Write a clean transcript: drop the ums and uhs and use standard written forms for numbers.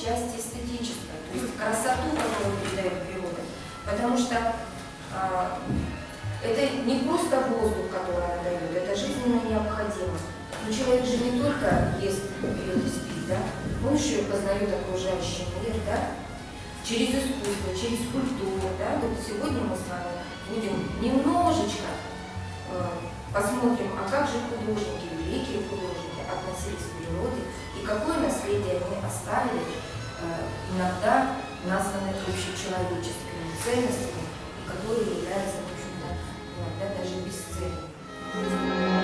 части эстетической, то есть красоту, которую передает природа. Потому что это не просто воздух, который она дает, это жизненно необходимо. Но человек же не только ест, пьет и спит, да? Он еще и познает окружающий мир, да? Через искусство, через культуру, да? Вот сегодня мы с вами будем немножечко посмотрим, а как же художники, великие художники относились к природе и какое наследие они оставили, иногда названные общечеловеческими ценностями, которые являются, в общем-то, иногда даже бесценными.